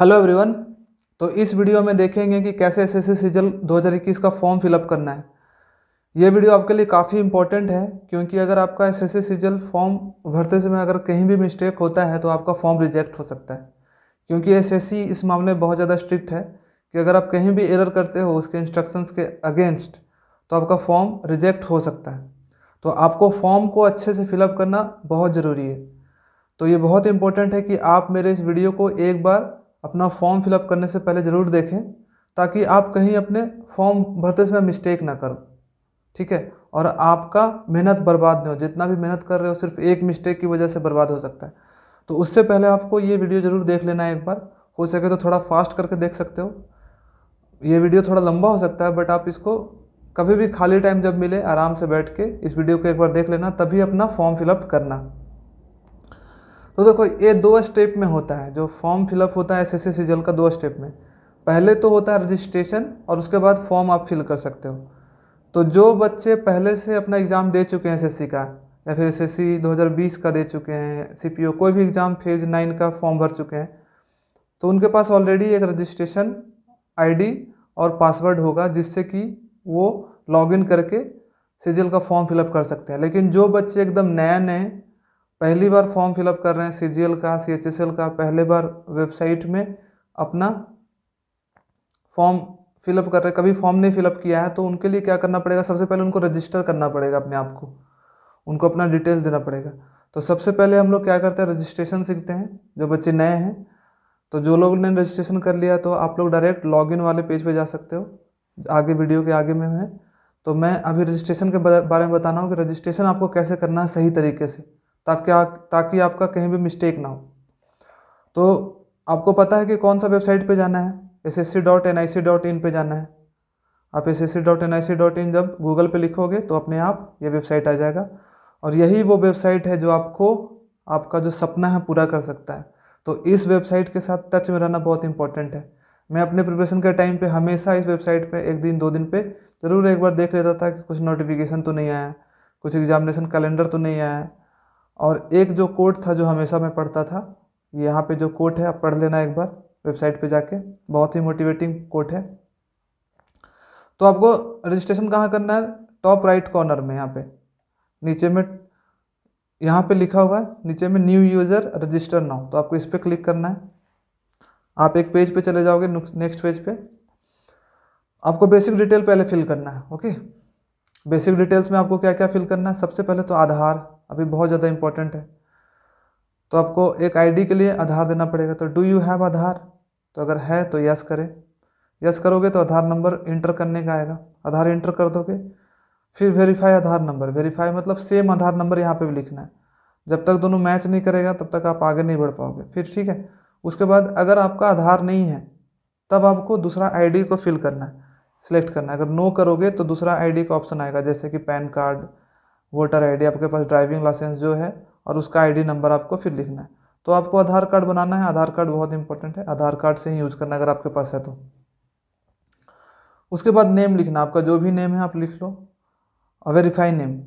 Hello everyone. तो इस video में देखेंगे कि कैसे एसएससी सीजीएल 2021 का फॉर्म फिलअप करना है। ये वीडियो आपके लिए काफ़ी इंपॉर्टेंट है क्योंकि अगर आपका एसएससी सीजीएल फॉर्म भरते समय अगर कहीं भी मिस्टेक होता है तो आपका फॉर्म रिजेक्ट हो सकता है। क्योंकि एसएससी इस मामले में बहुत ज़्यादा स्ट्रिक्ट है कि अगर आप कहीं भी एरर करते हो उसके इंस्ट्रक्शंस के अगेंस्ट तो आपका फॉर्म रिजेक्ट हो सकता है। तो आपको फॉर्म को अच्छे से फिलअप करना बहुत ज़रूरी है। तो ये बहुत इंपॉर्टेंट है कि आप मेरे इस वीडियो को एक बार अपना फॉर्म फिलअप करने से पहले ज़रूर देखें ताकि आप कहीं अपने फॉर्म भरते समय मिस्टेक ना करो। ठीक है, और आपका मेहनत बर्बाद नहीं हो। जितना भी मेहनत कर रहे हो सिर्फ एक मिस्टेक की वजह से बर्बाद हो सकता है। तो उससे पहले आपको ये वीडियो ज़रूर देख लेना है एक बार। हो सके तो थोड़ा फास्ट करके देख सकते हो। ये वीडियो थोड़ा लंबा हो सकता है बट आप इसको कभी भी खाली टाइम जब मिले आराम से बैठ के इस वीडियो को एक बार देख लेना, तभी अपना फॉर्म फिलअप करना। तो देखो, ये दो स्टेप में होता है। जो फॉर्म फिलअप होता है एसएससी सीजीएल का, दो स्टेप में। पहले तो होता है रजिस्ट्रेशन और उसके बाद फॉर्म आप फिल कर सकते हो। तो जो बच्चे पहले से अपना एग्ज़ाम दे चुके हैं एसएससी का, या फिर एसएससी 2020 का दे चुके हैं, सीपीओ कोई भी एग्ज़ाम फेज 9 का फॉर्म भर चुके हैं, तो उनके पास ऑलरेडी एक रजिस्ट्रेशन आईडी और पासवर्ड होगा जिससे कि वो लॉगिन करके सीजीएल का फॉर्म फिलअप कर सकते हैं। लेकिन जो बच्चे एकदम नए नए पहली बार फॉर्म फिलअप कर रहे हैं सीजीएल का, सीएचएसएल का, पहले बार वेबसाइट में अपना फॉर्म फिलअप कर रहे हैं, कभी फॉर्म नहीं फिलअप किया है, तो उनके लिए क्या करना पड़ेगा? सबसे पहले उनको रजिस्टर करना पड़ेगा अपने आप को। उनको अपना डिटेल्स देना पड़ेगा। तो सबसे पहले हम लोग क्या करते हैं, रजिस्ट्रेशन सीखते हैं जो बच्चे नए हैं। तो जो लोग ने रजिस्ट्रेशन कर लिया तो आप लोग डायरेक्ट लॉगिन वाले पेज पे जा सकते हो, आगे वीडियो के आगे में है। तो मैं अभी रजिस्ट्रेशन के बारे में बताना हूँ कि रजिस्ट्रेशन आपको कैसे करना है सही तरीके से, ताकि आपका कहीं भी मिस्टेक ना हो। तो आपको पता है कि कौन सा वेबसाइट पे जाना है? ssc.nic.in पे जाना है। आप ssc.nic.in जब गूगल पे लिखोगे तो अपने आप ये वेबसाइट आ जाएगा, और यही वो वेबसाइट है जो आपको आपका जो सपना है पूरा कर सकता है। तो इस वेबसाइट के साथ टच में रहना बहुत इंपॉर्टेंट है। मैं अपने प्रिपरेशन के टाइम पे हमेशा इस वेबसाइट पे एक दिन दो दिन पे ज़रूर एक बार देख लेता था कि कुछ नोटिफिकेशन तो नहीं आया, कुछ एग्जामिनेशन कैलेंडर तो नहीं आया। और एक जो कोड था जो हमेशा मैं पढ़ता था, यहाँ पे जो कोड है आप पढ़ लेना एक बार वेबसाइट पे जाके, बहुत ही मोटिवेटिंग कोड है। तो आपको रजिस्ट्रेशन कहाँ करना है? टॉप राइट कॉर्नर में, यहाँ पे नीचे में, यहाँ पे लिखा हुआ है नीचे में न्यू यूज़र रजिस्टर नाउ। तो आपको इस पर क्लिक करना है। आप एक पेज पे चले जाओगे, नेक्स्ट पेज पे आपको बेसिक डिटेल पहले फिल करना है। ओके, बेसिक डिटेल्स में आपको क्या क्या फिल करना है? सबसे पहले तो आधार, अभी बहुत ज़्यादा इंपॉर्टेंट है। तो आपको एक आईडी के लिए आधार देना पड़ेगा। तो डू यू हैव आधार? तो अगर है तो यस करें। यस करोगे तो आधार नंबर इंटर करने का आएगा, आधार इंटर कर दोगे। फिर वेरीफाई आधार नंबर, वेरीफाई मतलब सेम आधार नंबर यहाँ पे भी लिखना है। जब तक दोनों मैच नहीं करेगा तब तक आप आगे नहीं बढ़ पाओगे फिर। ठीक है, उसके बाद अगर आपका आधार नहीं है तब आपको दूसरा आईडी को फिल करना है, सिलेक्ट करना है। अगर नो करोगे तो दूसरा आईडी का ऑप्शन आएगा, जैसे कि पैन कार्ड, वोटर आईडी, आपके पास ड्राइविंग लाइसेंस जो है, और उसका आईडी नंबर आपको फिर लिखना है। तो आपको आधार कार्ड बनाना है। आधार कार्ड बहुत इंपॉर्टेंट है, आधार कार्ड से ही यूज़ करना है अगर आपके पास है तो। उसके बाद नेम लिखना, आपका जो भी नेम है आप लिख लो। और वेरीफाई नेम,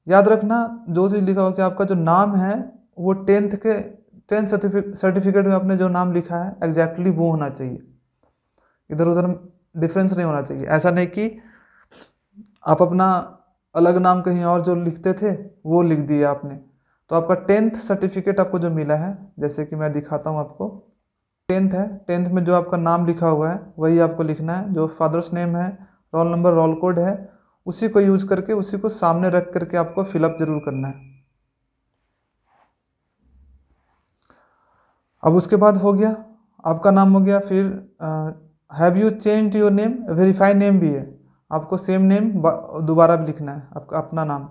याद रखना जो चीज़ लिखा हो कि आपका जो नाम है वो टेंथ सर्टिफिकेट में आपने जो नाम लिखा है एग्जैक्टली वो होना चाहिए, इधर उधर डिफरेंस नहीं होना चाहिए। ऐसा नहीं कि आप अपना अलग नाम कहीं और जो लिखते थे वो लिख दिया आपने। तो आपका टेंथ सर्टिफिकेट आपको जो मिला है, जैसे कि मैं दिखाता हूँ आपको, टेंथ है, टेंथ में जो आपका नाम लिखा हुआ है वही आपको लिखना है। जो फादर्स नेम है, रोल नंबर, रोल कोड है, उसी को यूज़ करके उसी को सामने रख करके आपको फिलअप जरूर करना है। अब उसके बाद हो गया, आपका नाम हो गया। फिर have you change your name, verify name भी है, आपको सेम नेम दोबारा भी लिखना है, आपका अपना नाम।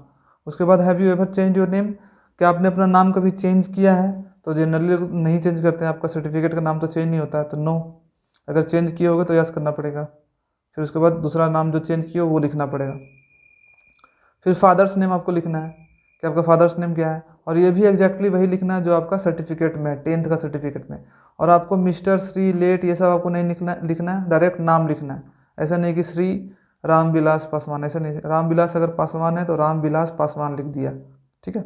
उसके बाद have you ever change your name, क्या आपने अपना नाम कभी चेंज किया है? तो जनरली नहीं चेंज करते हैं, आपका सर्टिफिकेट का नाम तो चेंज नहीं होता है, तो नो। अगर चेंज किए होगे तो यस करना पड़ेगा। फिर उसके बाद दूसरा नाम जो चेंज किया हो वो लिखना पड़ेगा। फिर फादर्स नेम आपको लिखना है कि आपका फादर्स नेम क्या है, और ये भी एग्जैक्टली वही लिखना है जो आपका सर्टिफिकेट में है, टेंथ का सर्टिफिकेट में। और आपको मिस्टर, श्री, लेट ये सब आपको नहीं लिखना है, डायरेक्ट नाम लिखना है। ऐसा नहीं कि श्री रामविलास पासवान, ऐसा नहीं। रामविलास अगर पासवान है तो रामविलास पासवान लिख दिया। ठीक है,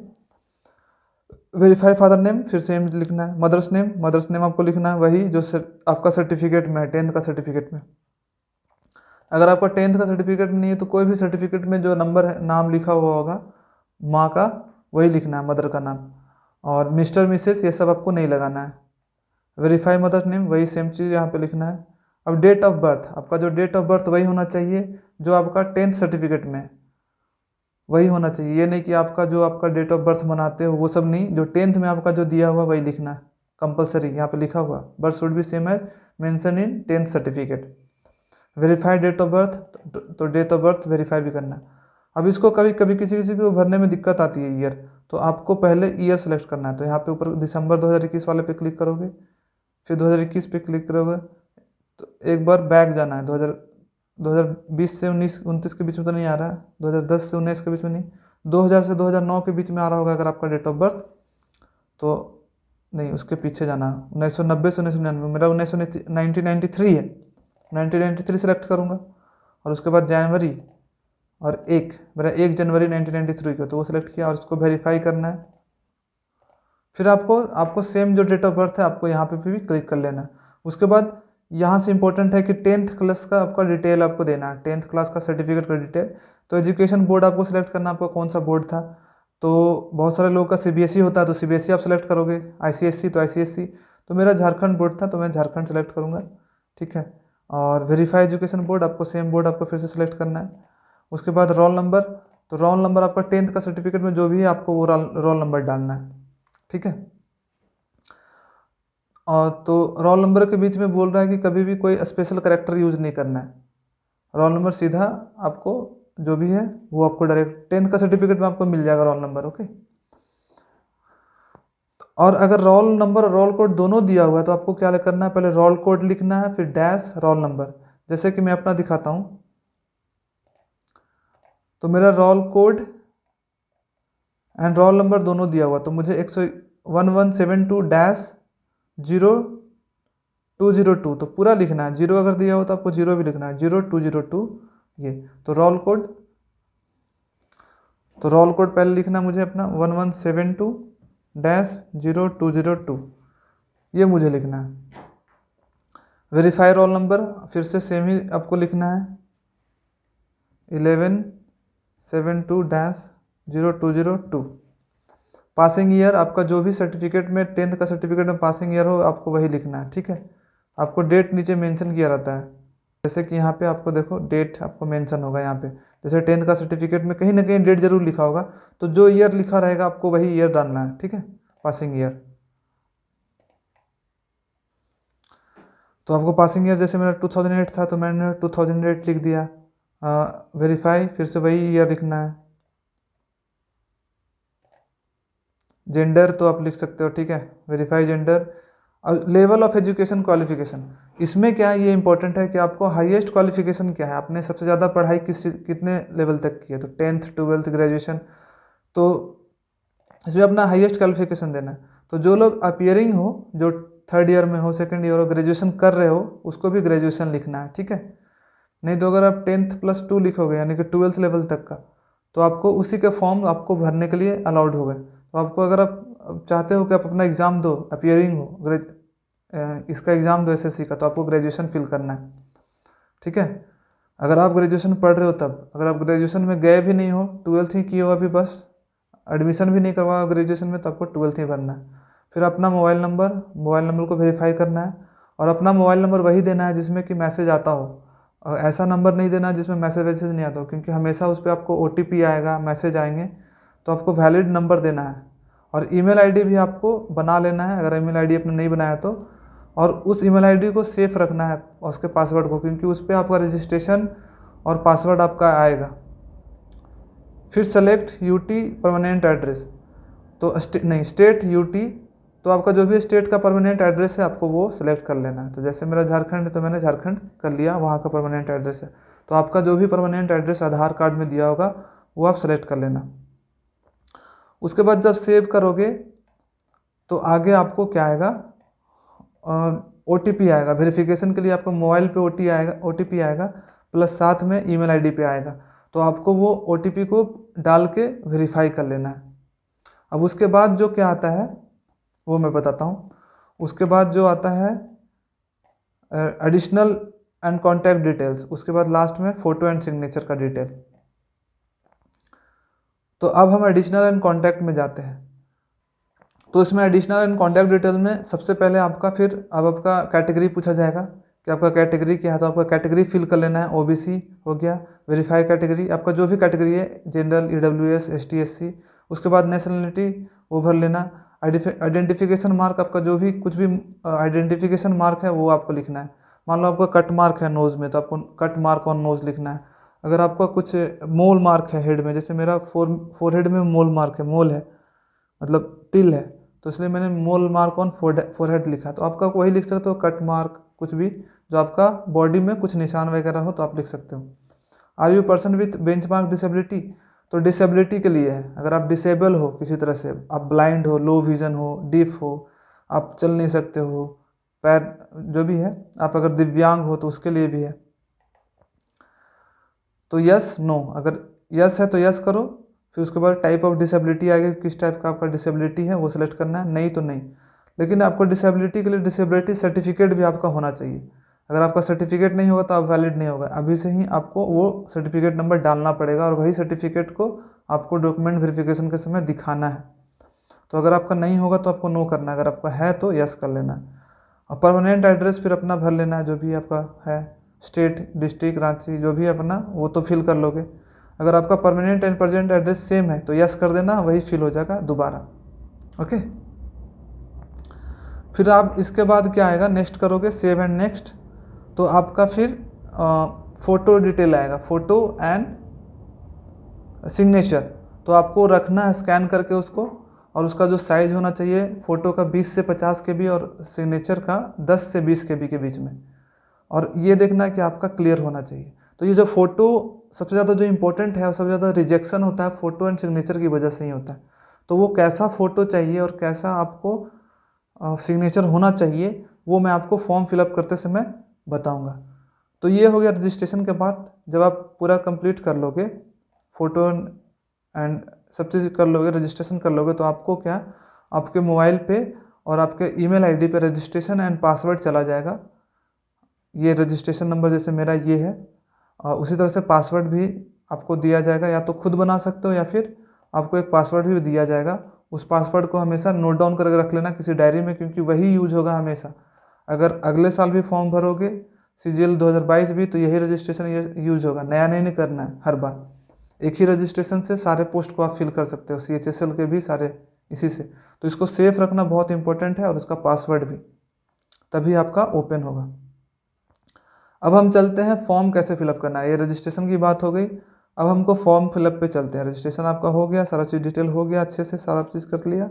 वेरीफाई फादर नेम फिर सेम लिखना है। मदर्स नेम आपको लिखना है वही जो आपका सर्टिफिकेट में है, 10th का सर्टिफिकेट में। अगर आपका 10th का सर्टिफिकेट नहीं है तो कोई भी सर्टिफिकेट में जो नंबर है, नाम लिखा हुआ होगा माँ का, वही लिखना है, मदर का नाम। और मिस्टर मिसेस ये सब आपको नहीं लगाना है। वेरीफाई मदर नेम वही सेम चीज़ यहाँ पे लिखना है। अब डेट ऑफ बर्थ, आपका जो डेट ऑफ बर्थ वही होना चाहिए जो आपका 10th सर्टिफिकेट में है, वही होना चाहिए। ये नहीं कि आपका जो आपका डेट ऑफ बर्थ मनाते हो वो सब नहीं, जो 10th में आपका जो दिया हुआ वही लिखना है कंपलसरी, यहाँ पे लिखा हुआ birth should be same as mention in 10th certificate. Verify date of birth, तो डेट ऑफ बर्थ वेरीफाई भी करना है। अब इसको कभी कभी किसी किसी को भरने में दिक्कत आती है ईयर, तो आपको पहले ईयर सेलेक्ट करना है। तो यहाँ पे ऊपर दिसंबर 2021 वाले पे क्लिक करोगे, फिर 2021 पे क्लिक करोगे, तो एक बार बैक जाना है। 2020 से 19 के बीच में तो नहीं आ रहा है, 2010 से 19 के बीच में नहीं, 2000 से 2009 के बीच में आ रहा होगा अगर आपका डेट ऑफ बर्थ, तो नहीं उसके पीछे जाना, 1990 से 1999, मेरा 1993 है, 1993 सेलेक्ट करूँगा। और उसके बाद जनवरी और मेरा 1 जनवरी 1993 का, तो वो सिलेक्ट किया और उसको वेरीफाई करना है। फिर आपको सेम जो डेट ऑफ बर्थ है आपको यहाँ पे भी क्लिक कर लेना है। उसके बाद यहाँ से इंपॉर्टेंट है कि 10th क्लास का आपका डिटेल आपको देना है, 10th क्लास का सर्टिफिकेट का डिटेल। तो एजुकेशन बोर्ड आपको सिलेक्ट करना, आपका कौन सा बोर्ड था। तो बहुत सारे लोगों का CBSE होता है, तो CBSE आप सेलेक्ट करोगे, ICSE तो ICSE। तो मेरा झारखंड बोर्ड था तो मैं झारखंड सेलेक्ट करूँगा, ठीक है। और वेरीफाई एजुकेशन बोर्ड, आपको सेम बोर्ड आपको फिर से सिलेक्ट करना है। उसके बाद रोल नंबर, तो रोल नंबर आपका 10th का सर्टिफिकेट में जो भी है आपको वो रोल नंबर डालना है, ठीक है। और तो रोल नंबर के बीच में बोल रहा है कि कभी भी कोई स्पेशल करेक्टर यूज नहीं करना है। रोल नंबर सीधा आपको जो भी है वो आपको डायरेक्ट 10th का सर्टिफिकेट में आपको मिल जाएगा रोल नंबर, ओके। और अगर रोल नंबर और रोल कोड दोनों दिया हुआ है तो आपको क्या करना है, पहले रोल कोड लिखना है फिर डैश रोल नंबर। जैसे कि मैं अपना दिखाता हूँ, तो मेरा roll code and roll number दोनों दिया हुआ, तो मुझे 1172-0-202 तो पूरा लिखना है। 0 अगर दिया हो तो आपको 0 भी लिखना है, 0202 ये। तो रोल कोड पहले लिखना मुझे अपना 1172-0202 ये मुझे लिखना है। वेरीफाई रोल नंबर फिर से सेम ही आपको लिखना है, 1172-0202। पासिंग ईयर, आपका जो भी सर्टिफिकेट में 10th का सर्टिफिकेट में पासिंग ईयर हो आपको वही लिखना है, ठीक है। आपको डेट नीचे मेंशन किया रहता है, जैसे कि यहाँ पे आपको देखो डेट आपको मेंशन होगा यहाँ पे, जैसे 10th का सर्टिफिकेट में कहीं ना कहीं डेट जरूर लिखा होगा, तो जो ईयर लिखा रहेगा आपको वही ईयर डालना है, ठीक है, पासिंग ईयर। तो आपको पासिंग ईयर जैसे मेरा 2008 था तो मैंने 2008 लिख दिया। वेरीफाई फिर से वही ईयर लिखना है। जेंडर तो आप लिख सकते हो, ठीक है, वेरीफाई जेंडर। अब लेवल ऑफ एजुकेशन क्वालिफिकेशन, इसमें क्या है ये इंपॉर्टेंट है कि आपको हाईएस्ट क्वालिफिकेशन क्या है, आपने सबसे ज़्यादा पढ़ाई कितने लेवल तक की है, तो 10th 12th ग्रेजुएशन, तो इसमें अपना हाईएस्ट क्वालिफिकेशन देना है। तो जो लोग अपियरिंग हो, जो 3rd ईयर में हो, 2nd ईयर हो, ग्रेजुएशन कर रहे हो, उसको भी ग्रेजुएशन लिखना है, ठीक है। नहीं तो अगर आप 10th+2 लिखोगे यानी कि 12th लेवल तक का, तो आपको उसी के फॉर्म आपको भरने के लिए अलाउड होगा। तो आपको अगर आप चाहते हो कि आप अपना एग्ज़ाम दो, अपियरिंग हो, इसका एग्ज़ाम दो SSC का, तो आपको ग्रेजुएशन फिल करना है, ठीक है। अगर आप ग्रेजुएशन पढ़ रहे हो तब, अगर आप ग्रेजुएशन में गए भी नहीं हो, 12th ही किए हो अभी बस, एडमिशन भी नहीं करवाओ ग्रेजुएशन में, तो आपको 12th ही भरना है। फिर अपना मोबाइल नंबर को वेरीफाई करना है, और अपना मोबाइल नंबर वही देना है जिसमें कि मैसेज आता हो, और ऐसा नंबर नहीं देना जिसमें मैसेज वैसेज नहीं आता हो, क्योंकि हमेशा उस पर आपको OTP आएगा, मैसेज आएंगे, तो आपको वैलिड नंबर देना है। और ईमेल आईडी भी आपको बना लेना है, अगर ईमेल आईडी आपने नहीं बनाया तो, और उस ईमेल आईडी को सेफ रखना है और उसके पासवर्ड को, क्योंकि उस पर आपका रजिस्ट्रेशन और पासवर्ड आपका आएगा। फिर सेलेक्ट UT परमानेंट एड्रेस, तो स्टेट UT, तो आपका जो भी स्टेट का परमानेंट एड्रेस है आपको वो सिलेक्ट कर लेना है। तो जैसे मेरा झारखंड है तो मैंने झारखंड कर लिया, वहाँ का परमानेंट एड्रेस है। तो आपका जो भी परमानेंट एड्रेस आधार कार्ड में दिया होगा वो आप सेलेक्ट कर लेना। उसके बाद जब सेव करोगे तो आगे आपको क्या आएगा, OTP आएगा वेरिफिकेशन के लिए, आपको मोबाइल पे OTP आएगा प्लस साथ में email ID पे आएगा। तो आपको वो OTP को डाल के वेरीफाई कर लेना है। अब उसके बाद जो क्या आता है वो मैं बताता हूँ। उसके बाद जो आता है एडिशनल एंड कॉन्टैक्ट डिटेल्स, उसके बाद लास्ट में फ़ोटो एंड सिग्नेचर का डिटेल। तो अब हम एडिशनल एंड कॉन्टैक्ट में जाते हैं। तो इसमें एडिशनल एंड कॉन्टैक्ट डिटेल में सबसे पहले आपका फिर अब आपका कैटेगरी पूछा जाएगा कि आपका कैटेगरी क्या है। तो आपका कैटेगरी फिल कर लेना है। ओबीसी हो गया, वेरीफाई कैटेगरी, आपका जो भी कैटेगरी है, जनरल, ईडब्ल्यूएस, एसटी, एससी। उसके बाद नेशनलिटी वो भर लेना। आइडेंटिफिकेशन मार्क, आपका जो भी कुछ भी आइडेंटिफिकेशन मार्क है वो आपको लिखना है। मान लो आपका कट मार्क है नोज़ में, तो आपको कट मार्क ऑन नोज़ लिखना है। अगर आपका कुछ मोल मार्क है हेड में, जैसे मेरा फोरहेड में मोल मार्क है, मोल है मतलब तिल है, तो इसलिए मैंने मोल मार्क ऑन फोरहेड लिखा। तो आपका वही लिख सकते हो, कट मार्क, कुछ भी जो आपका बॉडी में कुछ निशान वगैरह हो तो आप लिख सकते हो। Are you person with benchmark disability, तो डिसेबिलिटी के लिए है। अगर आप डिसेबल हो किसी तरह से, आप ब्लाइंड हो, लो विजन हो, डीफ हो, आप चल नहीं सकते हो, पैर जो भी है, आप अगर दिव्यांग हो तो उसके लिए भी है। तो यस नो, अगर यस है तो यस करो, फिर उसके बाद टाइप ऑफ डिसेबिलिटी आएगी, किस टाइप का आपका डिसेबिलिटी है वो सिलेक्ट करना है, नहीं तो नहीं। लेकिन आपको डिसेबिलिटी के लिए डिसेबिलिटी सर्टिफिकेट भी आपका होना चाहिए। अगर आपका सर्टिफिकेट नहीं होगा तो आप वैलिड नहीं होगा। अभी से ही आपको वो सर्टिफिकेट नंबर डालना पड़ेगा और वही सर्टिफिकेट को आपको डॉक्यूमेंट वेरिफिकेशन के समय दिखाना है। तो अगर आपका नहीं होगा तो आपको नो करना है, अगर आपका है तो यस कर लेना है। और परमानेंट एड्रेस फिर अपना भर लेना है, जो भी आपका है, स्टेट, डिस्ट्रिक्ट, रांची, जो भी अपना वो तो फिल कर लोगे। अगर आपका permanent and present address same है तो यस कर देना, वही फिल हो जाएगा दोबारा। ओके, फिर आप इसके बाद क्या आएगा, नेक्स्ट करोगे, सेव एंड नेक्स्ट। तो आपका फिर फ़ोटो डिटेल आएगा, फ़ोटो एंड सिग्नेचर। तो आपको रखना है स्कैन करके उसको, और उसका जो साइज़ होना चाहिए फ़ोटो का 20 से 50 KB और सिग्नेचर का 10 से 20 KB के बीच में। और ये देखना है कि आपका क्लियर होना चाहिए। तो ये जो फ़ोटो सबसे ज़्यादा जो इम्पोर्टेंट है और सबसे ज़्यादा रिजेक्शन होता है फ़ोटो एंड सिग्नेचर की वजह से ही होता है। तो वो कैसा फ़ोटो चाहिए और कैसा आपको सिग्नेचर होना चाहिए वो मैं आपको फॉर्म फिलअप करते समय बताऊंगा। तो ये हो गया रजिस्ट्रेशन के बाद। जब आप पूरा कंप्लीट कर लोगे, फ़ोटो एंड सब चीज़ कर लोगे, रजिस्ट्रेशन कर लोगे, तो आपको क्या, आपके मोबाइल पे और आपके ईमेल आईडी पे रजिस्ट्रेशन एंड पासवर्ड चला जाएगा। ये रजिस्ट्रेशन नंबर जैसे मेरा ये है, उसी तरह से पासवर्ड भी आपको दिया जाएगा। या तो खुद बना सकते हो या फिर आपको एक पासवर्ड भी दिया जाएगा। उस पासवर्ड को हमेशा नोट डाउन करके रख लेना किसी डायरी में, क्योंकि वही यूज होगा हमेशा। अगर अगले साल भी फॉर्म भरोगे सीजीएल 2022 भी, तो यही रजिस्ट्रेशन यूज होगा, नया नहीं करना है हर बार। एक ही रजिस्ट्रेशन से सारे पोस्ट को आप फिल कर सकते हो, CHSL के भी सारे इसी से। तो इसको सेफ रखना बहुत इंपॉर्टेंट है, और उसका पासवर्ड भी, तभी आपका ओपन होगा। अब हम चलते हैं फॉर्म कैसे फिलअप करना है। ये रजिस्ट्रेशन की बात हो गई। अब हमको फॉर्म फिलअप पे चलते हैं। रजिस्ट्रेशन आपका हो गया, सारा चीज़ डिटेल हो गया, अच्छे से सारा चीज़ कर लिया,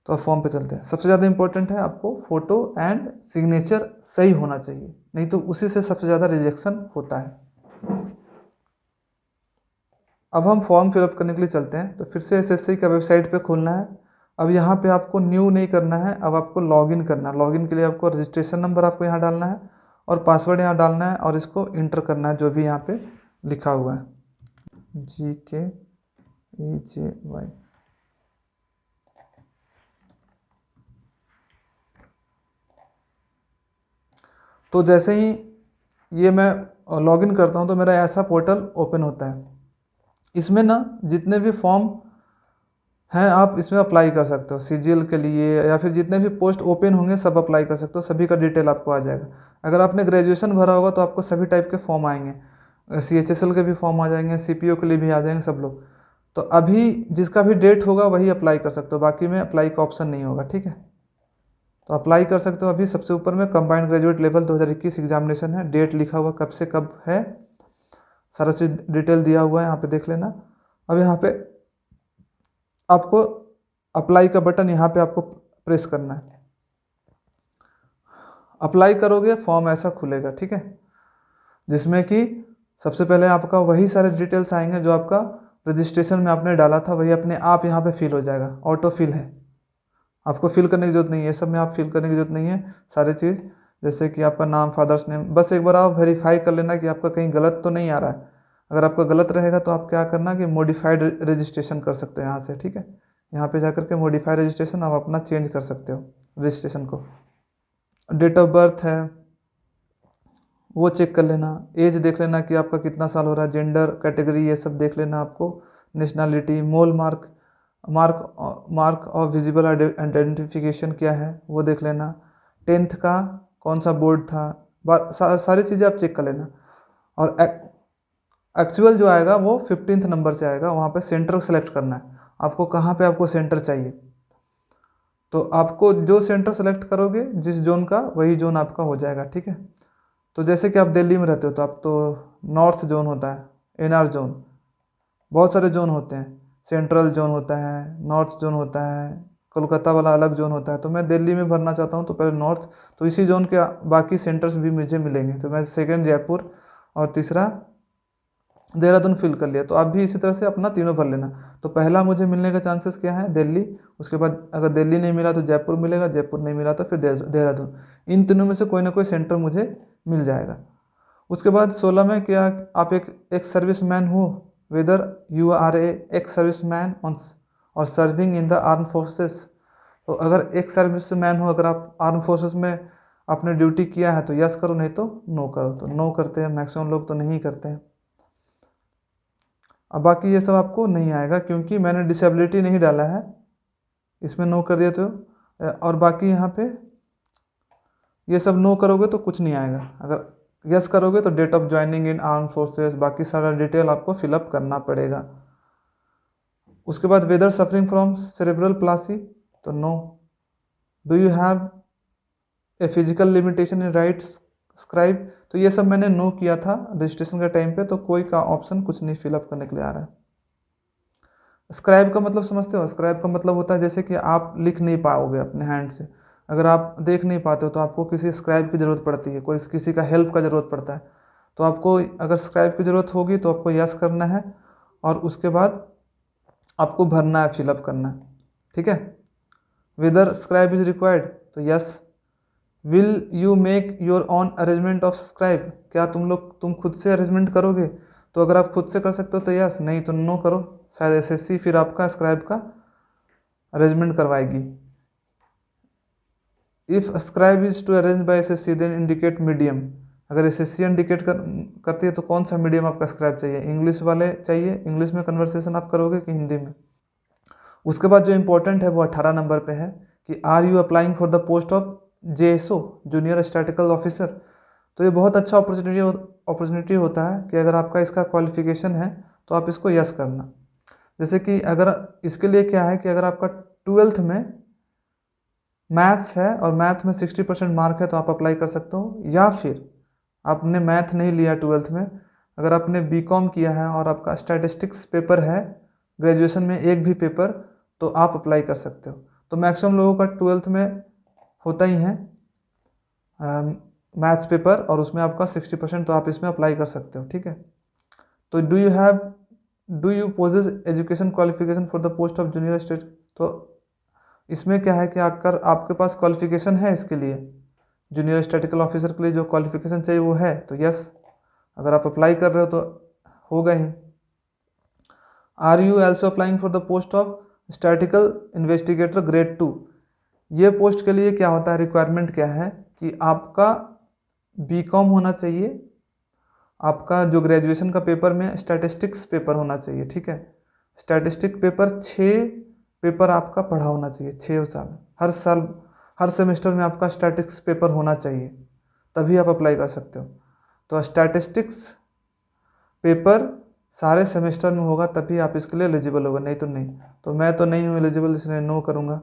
तो अब फॉर्म पे चलते हैं। सबसे ज़्यादा इंपॉर्टेंट है आपको फ़ोटो एंड सिग्नेचर सही होना चाहिए, नहीं तो उसी से सबसे ज़्यादा रिजेक्शन होता है। अब हम फॉर्म फिलअप करने के लिए चलते हैं। तो फिर से SSC का वेबसाइट पे खोलना है। अब यहाँ पे आपको न्यू नहीं करना है, अब आपको लॉगिन करना है। लॉगिन के लिए आपको रजिस्ट्रेशन नंबर आपको यहाँ डालना है और पासवर्ड यहाँ डालना है, और इसको इंटर करना है जो भी यहाँ पे लिखा हुआ है, GKEJY। तो जैसे ही ये मैं लॉगिन करता हूँ तो मेरा ऐसा पोर्टल ओपन होता है। इसमें ना जितने भी फॉर्म हैं आप इसमें अप्लाई कर सकते हो, सीजीएल के लिए, या फिर जितने भी पोस्ट ओपन होंगे सब अप्लाई कर सकते हो, सभी का डिटेल आपको आ जाएगा। अगर आपने ग्रेजुएशन भरा होगा तो आपको सभी टाइप के फॉर्म आएंगे, CHSL के भी फॉर्म आ जाएंगे, CPO के लिए भी आ जाएंगे सब लोग। तो अभी जिसका भी डेट होगा वही अप्लाई कर सकते हो, बाकी में अप्लाई का ऑप्शन नहीं होगा, ठीक है। तो अप्लाई कर सकते हो। अभी सबसे ऊपर में कंबाइंड ग्रेजुएट लेवल 2021 एग्जामिनेशन है, डेट लिखा हुआ कब से कब है, सारा चीज़ डिटेल दिया हुआ है, यहाँ पे देख लेना। अब यहाँ पे आपको अप्लाई का बटन यहाँ पे आपको प्रेस करना है। अप्लाई करोगे फॉर्म ऐसा खुलेगा, ठीक है, जिसमें कि सबसे पहले आपका वही सारे डिटेल्स आएंगे जो आपका रजिस्ट्रेशन में आपने डाला था, वही अपने आप यहाँ पे फिल हो जाएगा, ऑटो फिल है। आपको फिल करने की जरूरत नहीं है, सब में आप फिल करने की जरूरत नहीं है सारी चीज़। जैसे कि आपका नाम, फादर्स नेम, बस एक बार आप वेरीफाई कर लेना कि आपका कहीं गलत तो नहीं आ रहा है। अगर आपका गलत रहेगा तो आप क्या करना कि मॉडिफाइड रजिस्ट्रेशन कर सकते हो यहाँ से, ठीक है। यहाँ पे जाकर के मॉडिफाई रजिस्ट्रेशन आप अपना चेंज कर सकते हो रजिस्ट्रेशन को। डेट ऑफ बर्थ है वो चेक कर लेना, एज देख लेना कि आपका कितना साल हो रहा है, जेंडर कैटेगरी ये सब देख लेना आपको, nationality, mole mark mark of visible identification क्या है वो देख लेना, 10th का कौन सा बोर्ड था, सारी चीज़ें आप चेक कर लेना। और एक्चुअल जो आएगा वो 15th नंबर से आएगा, वहाँ पे सेंटर सेलेक्ट करना है आपको, कहाँ पे आपको सेंटर चाहिए। तो आपको जो सेंटर सेलेक्ट करोगे जिस जोन का, वही जोन आपका हो जाएगा, ठीक है। तो जैसे कि आप दिल्ली में रहते हो तो आप तो नॉर्थ जोन होता है, एनआर जोन, बहुत सारे जोन होते हैं, सेंट्रल जोन होता है, नॉर्थ जोन होता है, कोलकाता वाला अलग जोन होता है। तो मैं दिल्ली में भरना चाहता हूँ तो पहले नॉर्थ, तो इसी जोन के बाकी सेंटर्स भी मुझे मिलेंगे, तो मैं सेकंड जयपुर और तीसरा देहरादून फिल कर लिया। तो आप भी इसी तरह से अपना तीनों भर लेना। तो पहला मुझे मिलने का चांसेस क्या है, दिल्ली, उसके बाद अगर दिल्ली नहीं मिला तो जयपुर मिलेगा, जयपुर नहीं मिला तो फिर देहरादून, इन तीनों में से कोई ना कोई सेंटर मुझे मिल जाएगा। उसके बाद 16 में क्या आप एक सर्विस मैन हो, whether you are a ex service man on or serving in the arm forces. तो अगर एक सर्विस मैन हो, अगर आप आर्म फोर्सेस में आपने ड्यूटी किया है तो यस करो, नहीं तो नो करो। तो नो करते हैं मैक्सिमम लोग, तो नहीं करते हैं। अब बाकी ये सब आपको नहीं आएगा क्योंकि मैंने डिसेबिलिटी नहीं डाला है, इसमें नो कर दिया। तो और बाकी यहाँ पे ये सब नो करोगे तो कुछ नहीं आएगा, अगर यस करोगे तो date of joining in arm forces, बाकी सारा डिटेल आपको फिलअप करना पड़ेगा। उसके बाद whether suffering from cerebral palsy, तो no. Do you have a physical limitation in write scribe, तो ये सब मैंने नो किया था रजिस्ट्रेशन के टाइम पे, तो कोई का ऑप्शन कुछ नहीं फिलअप करने के लिए आ रहा है। स्क्राइब का मतलब समझते हो, स्क्राइब का मतलब होता है जैसे कि आप लिख नहीं पाओगे अपने हैंड से, अगर आप देख नहीं पाते हो तो आपको किसी स्क्राइब की ज़रूरत पड़ती है, कोई किसी का हेल्प का ज़रूरत पड़ता है। तो आपको अगर स्क्राइब की ज़रूरत होगी तो आपको यस करना है और उसके बाद आपको भरना है, फिलअप करना है, ठीक है। वेदर स्क्राइब इज रिक्वायर्ड, तो yes. Will you make your on arrangement of scribe, क्या तुम खुद से अरेंजमेंट करोगे, तो अगर आप खुद से कर सकते हो तो यस, नहीं तो नो करो, शायद एसएससी फिर आपका स्क्राइब का अरेंजमेंट करवाएगी। If scribe is to arrange by SSC then indicate medium, अगर एसएससी इंडिकेट करती है तो कौन सा मीडियम आपका स्क्राइब चाहिए, इंग्लिश वाले चाहिए, इंग्लिश में कन्वर्सेशन आप करोगे कि हिंदी में। उसके बाद जो इंपॉर्टेंट है वो 18 नंबर पे है कि are you applying for the post of JSO, junior statical officer. तो ये बहुत अच्छा अपॉर्चुनिटी होता है कि अगर आपका इसका क्वालिफिकेशन है तो आप इसको यस करना। जैसे कि अगर इसके लिए क्या है कि अगर आपका 12th में मैथ्स है और मैथ में 60% मार्क है तो आप अप्लाई कर सकते हो, या फिर आपने मैथ नहीं लिया 12th में, अगर आपने बीकॉम किया है और आपका स्टैटिस्टिक्स पेपर है ग्रेजुएशन में एक भी पेपर, तो आप अप्लाई कर सकते हो। तो मैक्सिमम लोगों का 12th में होता ही है मैथ्स पेपर और उसमें आपका 60%, तो आप इसमें अप्लाई कर सकते हो, ठीक है। तो do you possess education qualification for the post of junior state, तो इसमें क्या है कि अगर आपके पास क्वालिफिकेशन है इसके लिए, जूनियर स्टैटिकल ऑफिसर के लिए जो क्वालिफिकेशन चाहिए वो है तो यस, अगर आप अप्लाई कर रहे हो तो होगा ही। Are you also applying for the post of statical investigator grade 2, ये पोस्ट के लिए क्या होता है, रिक्वायरमेंट क्या है कि आपका बीकॉम होना चाहिए, आपका जो ग्रेजुएशन का पेपर में स्टैटिस्टिक्स पेपर होना चाहिए, ठीक है। स्टैटिस्टिक पेपर 6 पेपर आपका पढ़ा होना चाहिए, 6 साल हर सेमेस्टर में आपका स्टैटिस्टिक्स पेपर होना चाहिए, तभी आप अप्लाई कर सकते हो। तो स्टैटिस्टिक्स पेपर सारे सेमेस्टर में होगा तभी आप इसके लिए एलिजिबल होगा, नहीं तो नहीं। तो मैं तो नहीं हूँ एलिजिबल, इसलिए नो करूँगा।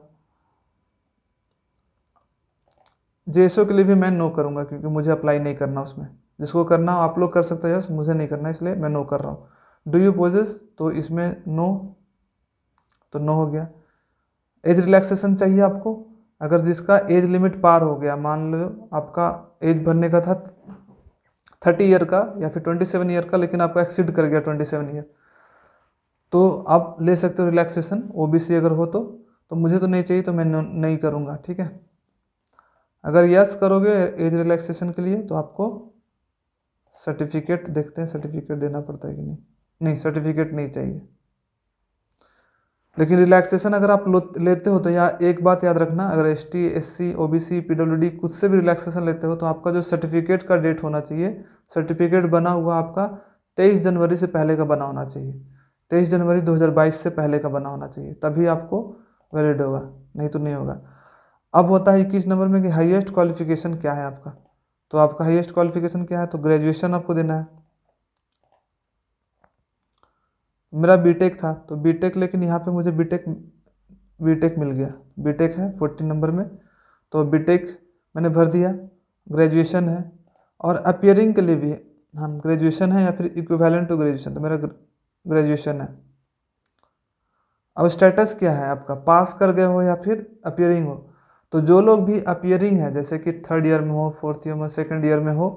जेएसओ के लिए भी मैं नो करूँगा क्योंकि मुझे अप्लाई नहीं करना उसमें, जिसको करना हो आप लोग कर सकते हो यस, मुझे नहीं करना इसलिए मैं नो कर रहा हूँ। डू यू पोजेस, तो इसमें नो, तो नो हो गया। एज रिलैक्सेशन चाहिए आपको, अगर जिसका एज लिमिट पार हो गया, मान लो आपका एज भरने का था 30 ईयर का या फिर 27 ईयर का, लेकिन आपका एक्सीड कर गया 27 ईयर, तो आप ले सकते हो रिलैक्सेशन, ओबीसी अगर हो तो मुझे तो नहीं चाहिए तो मैं नहीं करूँगा, ठीक है। अगर यस करोगे एज रिलैक्सेशन के लिए तो आपको सर्टिफिकेट देखते हैं, सर्टिफिकेट देना पड़ता है कि नहीं, नहीं सर्टिफिकेट नहीं चाहिए। लेकिन रिलैक्सेशन अगर आप लेते हो तो यहाँ एक बात याद रखना, अगर ST SC OBC PWD कुछ से भी रिलैक्सेशन लेते हो तो आपका जो सर्टिफिकेट का डेट होना चाहिए, सर्टिफिकेट बना हुआ आपका 23 जनवरी से पहले का बना होना चाहिए। 23 जनवरी 2022 से पहले का बना होना चाहिए, तभी आपको वैलिड होगा, नहीं तो नहीं होगा। अब होता है 21 नंबर में कि हाईएस्ट क्वालिफिकेशन क्या है आपका। तो आपका हाईएस्ट क्वालिफिकेशन क्या है, तो ग्रेजुएशन आपको देना है। मेरा बीटेक था तो बीटेक, लेकिन यहाँ पे मुझे बीटेक मिल गया, बीटेक है 14 नंबर में, तो बीटेक मैंने भर दिया। ग्रेजुएशन है और अपियरिंग के लिए भी हम ग्रेजुएशन है या फिर इक्विवेलेंट टू ग्रेजुएशन, तो मेरा ग्रेजुएशन है। अब स्टेटस क्या है आपका, पास कर गए हो या फिर अपियरिंग हो। तो जो लोग भी अपियरिंग है, जैसे कि 3rd ईयर में हो, 4th ईयर में, 2nd ईयर में हो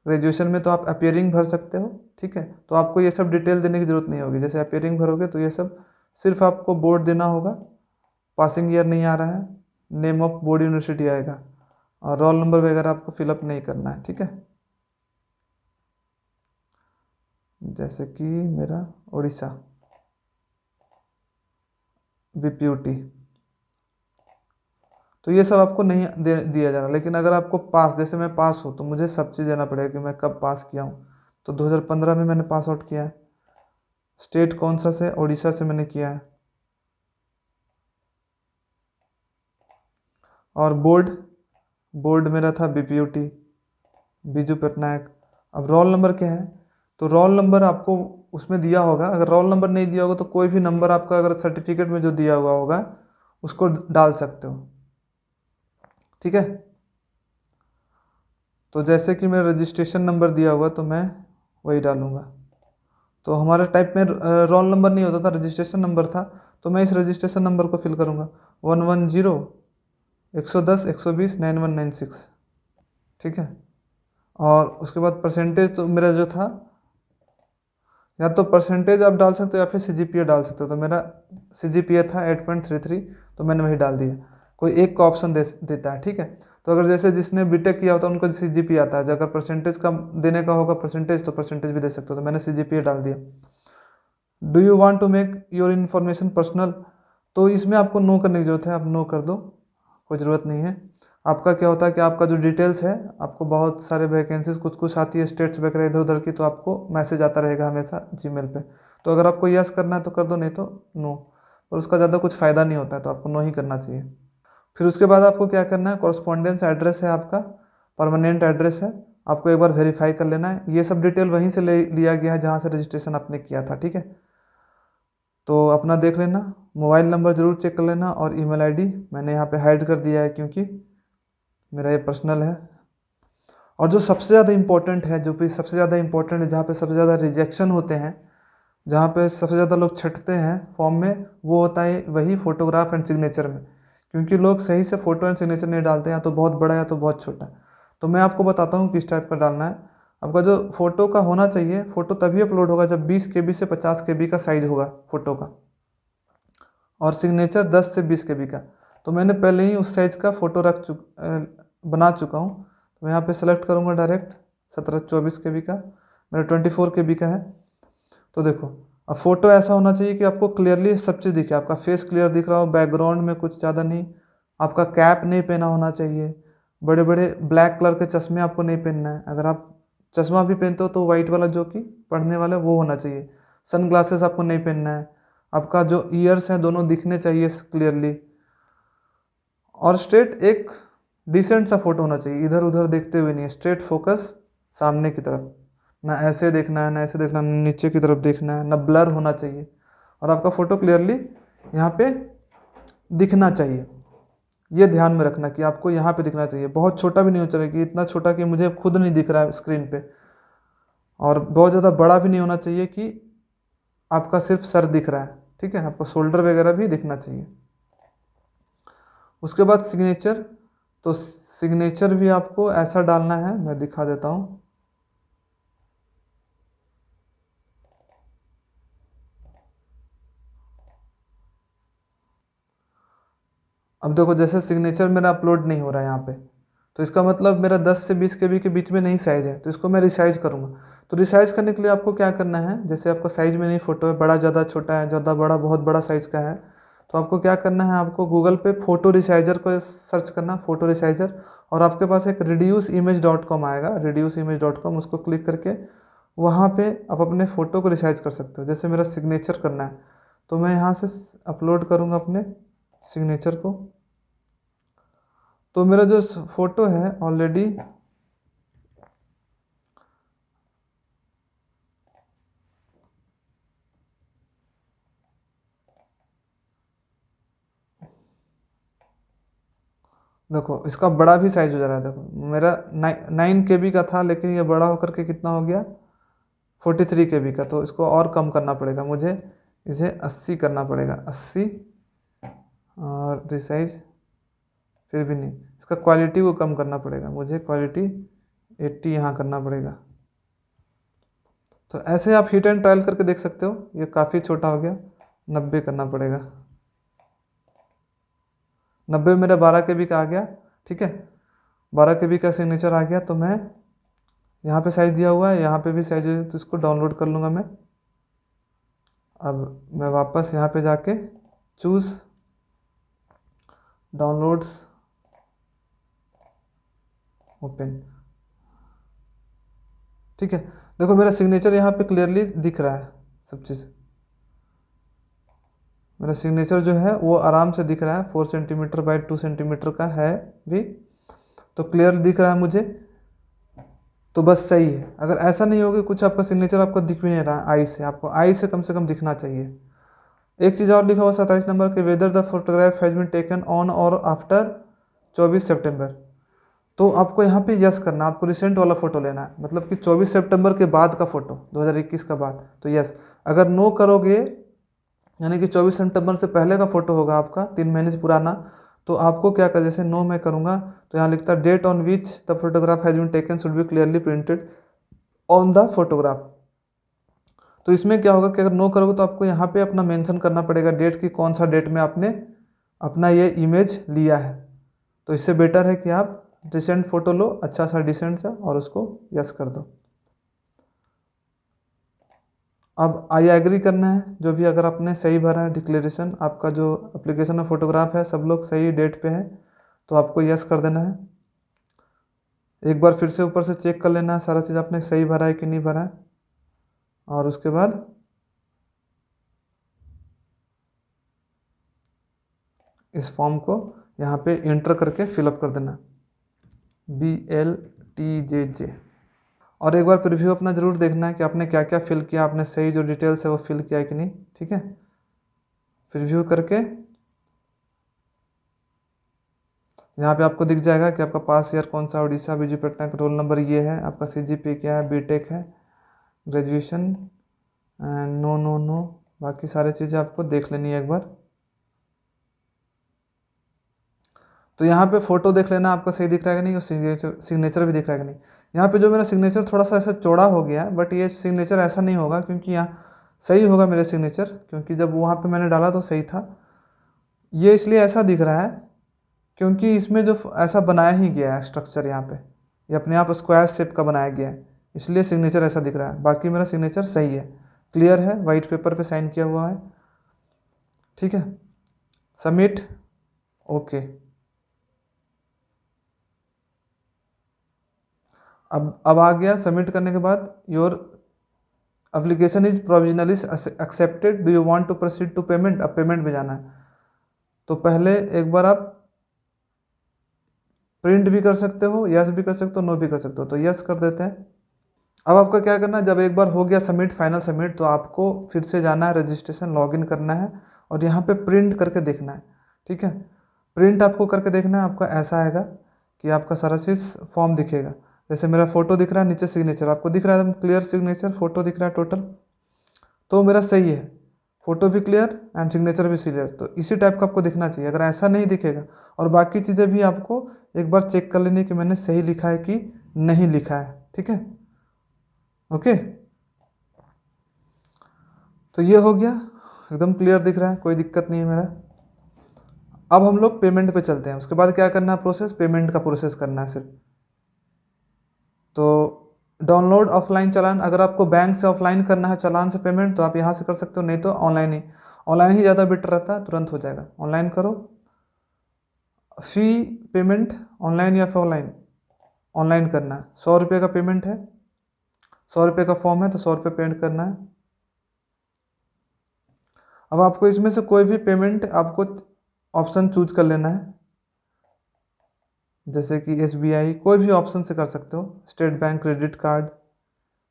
ग्रेजुएशन में, तो आप अपियरिंग भर सकते हो, ठीक है। तो आपको ये सब डिटेल देने की ज़रूरत नहीं होगी। जैसे अपियरिंग भरोगे तो ये सब सिर्फ आपको बोर्ड देना होगा, पासिंग ईयर नहीं आ रहा है, नेम ऑफ बोर्ड यूनिवर्सिटी आएगा, और रोल नंबर वगैरह आपको फिलअप नहीं करना है, ठीक है। जैसे कि मेरा उड़ीसा BPUT, तो ये सब आपको नहीं दिया जा रहा। लेकिन अगर आपको पास, जैसे मैं पास हूँ तो मुझे सब चीज़ देना पड़ेगा कि मैं कब पास किया हूँ। तो 2015 में मैंने पास आउट किया है। स्टेट कौन सा से, उड़ीसा से मैंने किया है। और बोर्ड मेरा था BPUT, बीजू पटनायक। अब रोल नंबर क्या है, तो रोल नंबर आपको उसमें दिया होगा। अगर रोल नंबर नहीं दिया होगा तो कोई भी नंबर आपका अगर सर्टिफिकेट में जो दिया हुआ होगा उसको डाल सकते हो, ठीक है। तो जैसे कि मेरा रजिस्ट्रेशन नंबर दिया हुआ तो मैं वही डालूँगा। तो हमारे टाइप में रोल नंबर नहीं होता था, रजिस्ट्रेशन नंबर था, तो मैं इस रजिस्ट्रेशन नंबर को फिल करूँगा 110 110 120 9196, ठीक है। और उसके बाद परसेंटेज तो मेरा जो था, या तो परसेंटेज आप डाल सकते हो या फिर CGPA डाल सकते हो। तो मेरा CGPA था 8.33, तो मैंने वही डाल दिया। कोई एक का ऑप्शन देता है, ठीक है। तो अगर जैसे जिसने बीटेक किया होता है उनको CGPA आता है, जो अगर परसेंटेज का देने का होगा परसेंटेज, तो परसेंटेज भी दे सकते हो। तो मैंने CGPA डाल दिया। Do you want to make your information personal, तो इसमें आपको नो करने की जरूरत है, आप नो कर दो, कोई ज़रूरत नहीं है। आपका क्या होता है कि आपका जो डिटेल्स है, आपको बहुत सारे वैकेंसीज कुछ कुछ आती है स्टेट्स वगैरह इधर उधर की, तो आपको मैसेज आता रहेगा हमेशा जीमेल पे। तो अगर आपको यस करना है तो कर दो, नहीं तो नो। और उसका ज़्यादा कुछ फ़ायदा नहीं होता है, तो आपको नो ही करना चाहिए। फिर उसके बाद आपको क्या करना है, कॉरस्पॉन्डेंस एड्रेस है आपका, परमानेंट एड्रेस है, आपको एक बार वेरीफाई कर लेना है। ये सब डिटेल वहीं से लिया गया है जहाँ से रजिस्ट्रेशन आपने किया था, ठीक है। तो अपना देख लेना, मोबाइल नंबर ज़रूर चेक कर लेना, और ईमेल आईडी मैंने यहाँ पे हाइड कर दिया है क्योंकि मेरा ये पर्सनल है। और जो सबसे ज़्यादा इम्पोर्टेंट है, जो भी सबसे ज़्यादा इम्पोर्टेंट है, जहाँ पे सबसे ज़्यादा रिजेक्शन होते हैं, जहाँ पे सबसे ज़्यादा लोग छटते हैं फॉर्म में, वो होता है वही फोटोग्राफ एंड सिग्नेचर में। क्योंकि लोग सही से फ़ोटो एंड सिग्नेचर नहीं डालते हैं, या तो बहुत बड़ा या तो बहुत छोटा। तो मैं आपको बताता हूँ किस टाइप का डालना है। आपका जो फ़ोटो का होना चाहिए, फ़ोटो तभी अपलोड होगा जब 20 KB से 50 KB का साइज़ होगा फ़ोटो का, और सिग्नेचर 10 से 20 KB का। तो मैंने पहले ही उस साइज़ का फ़ोटो बना चुका हूँ। तो मैं यहाँ पे सेलेक्ट करूँगा डायरेक्ट 17-24 KB का, मेरा 24 KB का है। तो देखो, अब फ़ोटो ऐसा होना चाहिए कि आपको क्लियरली सब चीज़ दिखे, आपका फेस क्लियर दिख रहा हो, बैकग्राउंड में कुछ ज़्यादा नहीं, आपका कैप नहीं पहना होना चाहिए, बड़े बड़े ब्लैक कलर के चश्मे आपको नहीं पहनना है। अगर आप चश्मा भी पहनते हो तो वाइट वाला, जो कि पढ़ने वाला, वो होना चाहिए। सन ग्लासेस आपको नहीं पहनना है। आपका जो ईयर्स हैं दोनों दिखने चाहिए क्लियरली, और स्ट्रेट एक डिसेंट सा फोटो होना चाहिए, इधर उधर देखते हुए नहीं, स्ट्रेट फोकस सामने की तरफ, ना ऐसे देखना है ना ऐसे देखना है, ना नीचे की तरफ देखना है, ना ब्लर होना चाहिए। और आपका फ़ोटो क्लियरली यहाँ पे दिखना चाहिए। ये ध्यान में रखना कि आपको यहाँ पे दिखना चाहिए। बहुत छोटा भी नहीं होना चाहिए कि इतना छोटा कि मुझे खुद नहीं दिख रहा है स्क्रीन पे, और बहुत ज़्यादा बड़ा भी नहीं होना चाहिए कि आपका सिर्फ सर दिख रहा है, ठीक है। आपको शोल्डर वगैरह भी दिखना चाहिए। उसके बाद सिग्नेचर, तो सिग्नेचर भी आपको ऐसा डालना है, मैं दिखा देता हूँ। अब देखो, जैसे सिग्नेचर मेरा अपलोड नहीं हो रहा है यहाँ पे, तो इसका मतलब मेरा 10 से 20 KB के बीच में नहीं साइज़ है, तो इसको मैं रिसाइज़ करूँगा। तो रिसाइज़ करने के लिए आपको क्या करना है, जैसे आपका साइज़ में नहीं फ़ोटो है, बड़ा ज़्यादा छोटा है, ज़्यादा बड़ा बहुत बड़ा साइज़ का है, तो आपको क्या करना है, आपको गूगल पे फ़ोटो रिसाइजर को सर्च करना, फ़ोटो रिसाइजर, और आपके पास एक reduceimage.com आएगा, reduceimage.com, उसको क्लिक करके वहाँ पे आप अपने फ़ोटो को रिसाइज कर सकते हो। जैसे मेरा सिग्नेचर करना है तो मैं यहाँ से अपलोड करूँगा अपने सिग्नेचर को। तो मेरा जो फ़ोटो है ऑलरेडी देखो इसका बड़ा भी साइज हो जा रहा है। देखो मेरा 9 KB का था, लेकिन ये बड़ा होकर के कितना हो गया, 43 KB का। तो इसको और कम करना पड़ेगा मुझे, इसे 80 करना पड़ेगा, 80। और रिसाइज फिर भी नहीं, इसका क्वालिटी को कम करना पड़ेगा मुझे, क्वालिटी 80 यहाँ करना पड़ेगा। तो ऐसे आप हिट एंड ट्रायल करके देख सकते हो। ये काफ़ी छोटा हो गया, 90 करना पड़ेगा। 90 मेरा 12 KB का आ गया, ठीक है, 12 KB का सिग्नेचर आ गया। तो मैं यहाँ पे साइज दिया हुआ है, यहाँ पे भी साइज है, तो इसको डाउनलोड कर लूँगा मैं। अब मैं वापस यहाँ पे जाके चूज़ डाउनलोड्स, ओपन, ठीक है। देखो मेरा सिग्नेचर यहाँ पे क्लियरली दिख रहा है, सब चीज़ मेरा सिग्नेचर जो है वो आराम से दिख रहा है, 4 सेंटीमीटर बाई 2 सेंटीमीटर का है भी, तो क्लियर दिख रहा है मुझे, तो बस सही है। अगर ऐसा नहीं होगा कुछ आपका सिग्नेचर आपको दिख भी नहीं रहा आई से, आपको आई से कम दिखना चाहिए। एक चीज़ और लिखा हुआ 27 नंबर के, whether the photograph has been taken on or after 24 September. तो आपको यहाँ पे यस करना, आपको रिसेंट वाला फ़ोटो लेना है, मतलब कि 24 सितंबर के बाद का फ़ोटो, 2021 का बाद, तो यस। अगर नो करोगे, यानी कि 24 सितंबर से पहले का फ़ोटो होगा आपका, 3 महीने से पुराना, तो आपको क्या कर, जैसे नो मैं करूँगा तो यहाँ लिखता है date on which the photograph has been taken should be clearly printed on the photograph. तो इसमें क्या होगा कि अगर नो करोगे तो आपको यहाँ पे अपना मेंशन करना पड़ेगा डेट की, कौन सा डेट में आपने अपना ये इमेज लिया है। तो इससे बेटर है कि आप रिसेंट फ़ोटो लो, अच्छा सा डिसेंट सा, और उसको यस कर दो। अब आई एग्री करना है, जो भी अगर आपने सही भरा है डिक्लेरेशन, आपका जो एप्लीकेशन में फ़ोटोग्राफ है सब लोग सही डेट पे है, तो आपको यस कर देना है। एक बार फिर से ऊपर से चेक कर लेना है सारा चीज़ आपने सही भरा है कि नहीं भरा है, और उसके बाद इस फॉर्म को यहाँ पे इंटर करके फिलअप कर देना, BLTJJ। और एक बार प्रीव्यू अपना ज़रूर देखना है कि आपने क्या क्या फिल किया, आपने सही जो डिटेल्स है वो फिल किया है कि नहीं, ठीक है। प्रीव्यू करके यहाँ पे आपको दिख जाएगा कि आपका पास ईयर कौन सा, उड़ीसा बीजू पटना का, रोल नंबर ये है, आपका CGP क्या है, बीटेक है, graduation, and no no no, बाकी सारी चीज़ें आपको देख लेनी है एक बार। तो यहाँ पे फ़ोटो देख लेना आपका सही दिख रहा है कि नहीं, और सिग्नेचर भी दिख रहा है कि नहीं। यहाँ पे जो मेरा सिग्नेचर थोड़ा सा ऐसा चौड़ा हो गया है, बट ये सिग्नेचर ऐसा नहीं होगा, क्योंकि यहाँ सही होगा मेरे सिग्नेचर, क्योंकि जब वहाँ पे मैंने डाला तो सही था। ये इसलिए ऐसा दिख रहा है क्योंकि इसमें जो ऐसा बनाया ही गया है स्ट्रक्चर, यहाँ पे ये अपने आप स्क्वायर शेप का बनाया गया है, इसलिए सिग्नेचर ऐसा दिख रहा है। बाकी मेरा सिग्नेचर सही है, क्लियर है, वाइट पेपर पे साइन किया हुआ है, ठीक है। Submit, okay. अब आ गया, सबमिट करने के बाद your application is provisionally accepted, do you want to proceed to payment. अब पेमेंट में जाना है, तो पहले एक बार आप प्रिंट भी कर सकते हो, यस भी कर सकते हो, नो भी कर सकते हो, तो यस कर देते हैं। अब आपका क्या करना है, जब एक बार हो गया सबमिट, फाइनल सबमिट, तो आपको फिर से जाना है, रजिस्ट्रेशन लॉगिन करना है, और यहाँ पे प्रिंट करके देखना है, ठीक है। प्रिंट आपको करके देखना है, आपका ऐसा आएगा कि आपका सारा चीज़ फॉर्म दिखेगा। जैसे मेरा फोटो दिख रहा है, नीचे सिग्नेचर आपको दिख रहा है, एकदम क्लियर सिग्नेचर, फोटो दिख रहा है टोटल, तो मेरा सही है, फोटो भी क्लियर एंड सिग्नेचर भी क्लियर। तो इसी टाइप का आपको दिखना चाहिए। अगर ऐसा नहीं दिखेगा, और बाकी चीज़ें भी आपको एक बार चेक कर लेनी कि मैंने सही लिखा है कि नहीं लिखा है, ठीक है, ओके। तो ये हो गया, एकदम क्लियर दिख रहा है, कोई दिक्कत नहीं है मेरा। अब हम लोग पेमेंट पे चलते हैं। उसके बाद क्या करना है, प्रोसेस, पेमेंट का प्रोसेस करना है सिर्फ। तो डाउनलोड ऑफलाइन चालान, अगर आपको बैंक से ऑफलाइन करना है चालान से पेमेंट, तो आप यहाँ से कर सकते हो, नहीं तो ऑनलाइन ही। ऑनलाइन ही ज़्यादा बेटर रहता है, तुरंत हो जाएगा। ऑनलाइन करो। फ़ी पेमेंट ऑनलाइन या फिर ऑनलाइन, ऑनलाइन करना है। 100 रुपये का पेमेंट है, 100 रुपये का फॉर्म है तो 100 रुपये पेमेंट करना है। अब आपको इसमें से कोई भी पेमेंट आपको ऑप्शन चूज कर लेना है, जैसे कि SBI, कोई भी ऑप्शन से कर सकते हो। State bank credit card,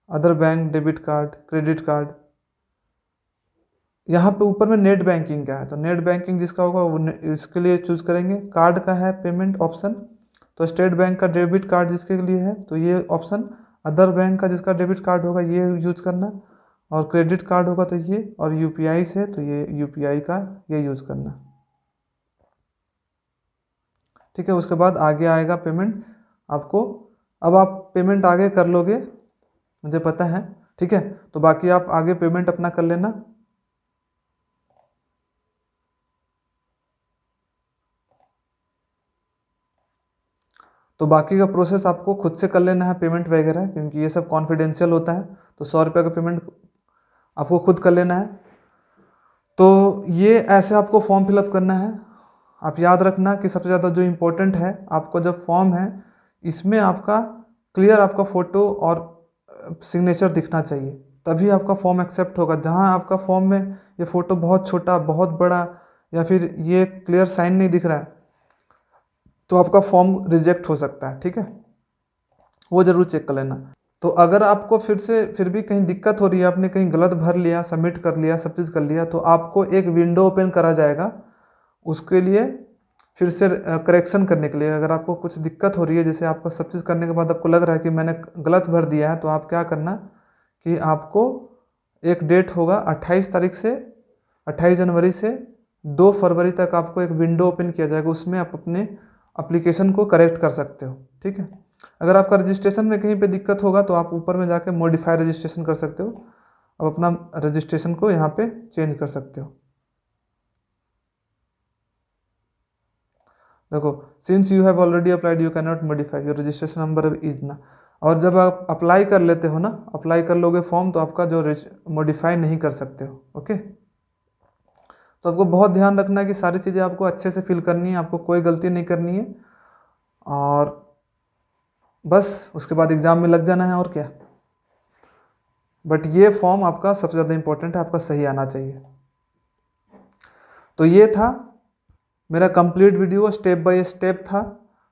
other bank debit card, credit card. यहाँ पे ऊपर में नेट बैंकिंग का है, तो नेट बैंकिंग जिसका होगा वो इसके लिए चूज करेंगे। कार्ड का है पेमेंट ऑप्शन, तो स्टेट बैंक का डेबिट कार्ड जिसके लिए है तो ये ऑप्शन, अदर बैंक का जिसका डेबिट कार्ड होगा ये यूज करना, और क्रेडिट कार्ड होगा तो ये, और UPI से तो ये UPI का ये यूज करना। ठीक है, उसके बाद आगे आएगा पेमेंट आपको। अब आप पेमेंट आगे कर लोगे, मुझे पता है। ठीक है, तो बाकी आप आगे पेमेंट अपना कर लेना। तो बाकी का प्रोसेस आपको खुद से कर लेना है पेमेंट वगैरह, क्योंकि ये सब कॉन्फिडेंशियल होता है। तो 100 रुपये का पेमेंट आपको खुद कर लेना है। तो ये ऐसे आपको फॉर्म फिलअप करना है। आप याद रखना कि सबसे ज़्यादा जो इम्पोर्टेंट है, आपको जब फॉर्म है इसमें आपका क्लियर आपका फ़ोटो और सिग्नेचर दिखना चाहिए, तभी आपका फॉर्म एक्सेप्ट होगा। जहाँ आपका फॉर्म में ये फ़ोटो बहुत छोटा, बहुत बड़ा, या फिर ये क्लियर साइन नहीं दिख रहा है, तो आपका फॉर्म रिजेक्ट हो सकता है। ठीक है, वो ज़रूर चेक कर लेना। तो अगर आपको फिर भी कहीं दिक्कत हो रही है, आपने कहीं गलत भर लिया, सबमिट कर लिया, सब चीज़ कर लिया, तो आपको एक विंडो ओपन करा जाएगा। उसके लिए फिर से करेक्शन करने के लिए, अगर आपको कुछ दिक्कत हो रही है, जैसे आपको सब चीज़ करने के बाद आपको लग रहा है कि मैंने गलत भर दिया है, तो आप क्या करना कि आपको एक डेट होगा 28 तारीख से 28 जनवरी से 2 फरवरी तक आपको एक विंडो ओपन किया जाएगा। उसमें आप अपने एप्लीकेशन को करेक्ट कर सकते हो। ठीक है, अगर आपका रजिस्ट्रेशन में कहीं पे दिक्कत होगा तो आप ऊपर में जाके मॉडिफाई रजिस्ट्रेशन कर सकते हो। अब अपना रजिस्ट्रेशन को यहाँ पे चेंज कर सकते हो। देखो, since you have already applied you can not modify your registration number is ना। और जब आप अप्लाई कर लेते हो ना, अप्लाई कर लोगे फॉर्म, तो आपका जो मॉडिफाई नहीं कर सकते हो। ओके, तो आपको बहुत ध्यान रखना है कि सारी चीज़ें आपको अच्छे से फिल करनी है, आपको कोई गलती नहीं करनी है, और बस उसके बाद एग्ज़ाम में लग जाना है, और क्या। बट ये फॉर्म आपका सबसे ज़्यादा इंपॉर्टेंट है, आपका सही आना चाहिए। तो ये था मेरा complete video, step by step था।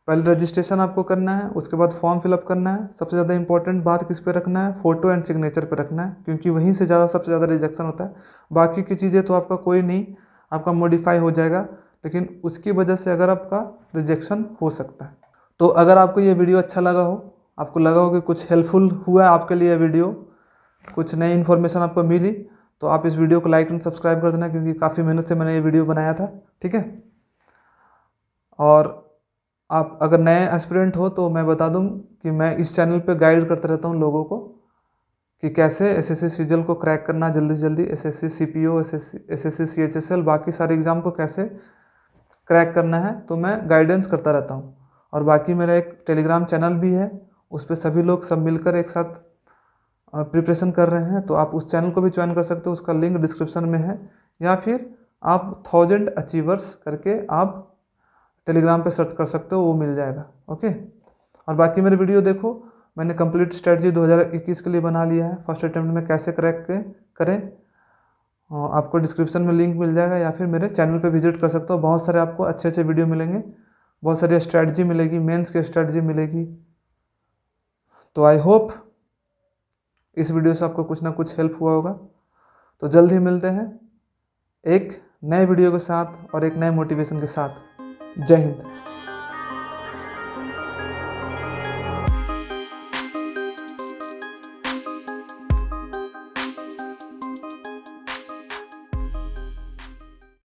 पहले रजिस्ट्रेशन आपको करना है, उसके बाद फॉर्म फिलअप करना है। सबसे ज़्यादा इंपॉर्टेंट बात किस पे रखना है, फ़ोटो एंड सिग्नेचर पे रखना है, क्योंकि वहीं से ज़्यादा सबसे ज़्यादा रिजेक्शन होता है। बाकी की चीज़ें तो आपका कोई नहीं, आपका मॉडिफाई हो जाएगा, लेकिन उसकी वजह से अगर आपका रिजेक्शन हो सकता है। तो अगर आपको ये वीडियो अच्छा लगा हो, आपको लगा हो कि कुछ हेल्पफुल हुआ आपके लिए वीडियो, कुछ नई इन्फॉर्मेशन आपको मिली, तो आप इस वीडियो को लाइक एंड सब्सक्राइब कर देना, क्योंकि काफ़ी मेहनत से मैंने ये वीडियो बनाया था। ठीक है, और आप अगर नए एस्पिरेंट हो तो मैं बता दूं कि मैं इस चैनल पे गाइड करता रहता हूं लोगों को कि कैसे एसएससी सीजीएल को क्रैक करना जल्दी से जल्दी, एसएससी सीपीओ, एसएससी सीएचएसएल, बाकी सारे एग्ज़ाम को कैसे क्रैक करना है, तो मैं गाइडेंस करता रहता हूं। और बाकी मेरा एक टेलीग्राम चैनल भी है, उस पर सभी लोग सब मिलकर एक साथ प्रिपरेशन कर रहे हैं, तो आप उस चैनल को भी ज्वाइन कर सकते हो। उसका लिंक डिस्क्रिप्शन में है, या फिर आप 1000 अचीवर्स करके आप टेलीग्राम पे सर्च कर सकते हो, वो मिल जाएगा। ओके, और बाकी मेरे वीडियो देखो, मैंने कंप्लीट स्ट्रेटजी 2021 के लिए बना लिया है, फर्स्ट अटेम्प्ट में कैसे क्रैक करें। आपको डिस्क्रिप्शन में लिंक मिल जाएगा, या फिर मेरे चैनल पे विजिट कर सकते हो। बहुत सारे आपको अच्छे अच्छे वीडियो मिलेंगे, बहुत सारी स्ट्रेटजी मिलेगी, मेंस की स्ट्रेटजी मिलेगी। तो आई होप इस वीडियो से आपको कुछ ना कुछ हेल्प हुआ होगा। तो जल्द ही मिलते हैं एक नए वीडियो के साथ और एक नए मोटिवेशन के साथ। जय हिंद।